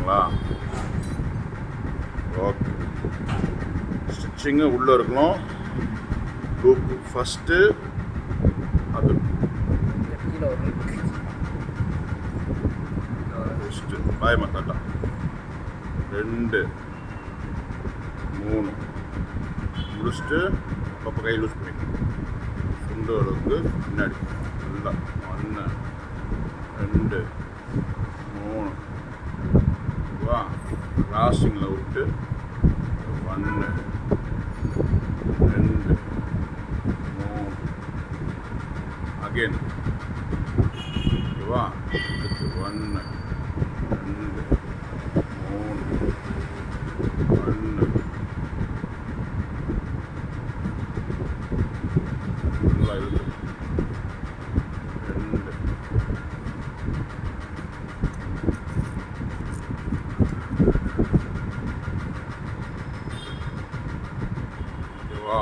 ஓகேங்களா? Okay. Stitching உள்ளே இருக்கணும். லூப்பு ஃபஸ்ட்டு அது ஃபஸ்ட்டு பாய் மத்தாட்டா 2 3 முடிச்சுட்டு அப்பப்போ கை லூஸ் பண்ணிக்கணும். சுண்டு அளவுக்கு பின்னாடி நல்லா 1 2 3 வா கிராசிங்கில் விட்டு 1 2 3 அகெயின் ஓகேவா? 1 2 3 1 நல்லா இருக்கு 2 ஓகேவா?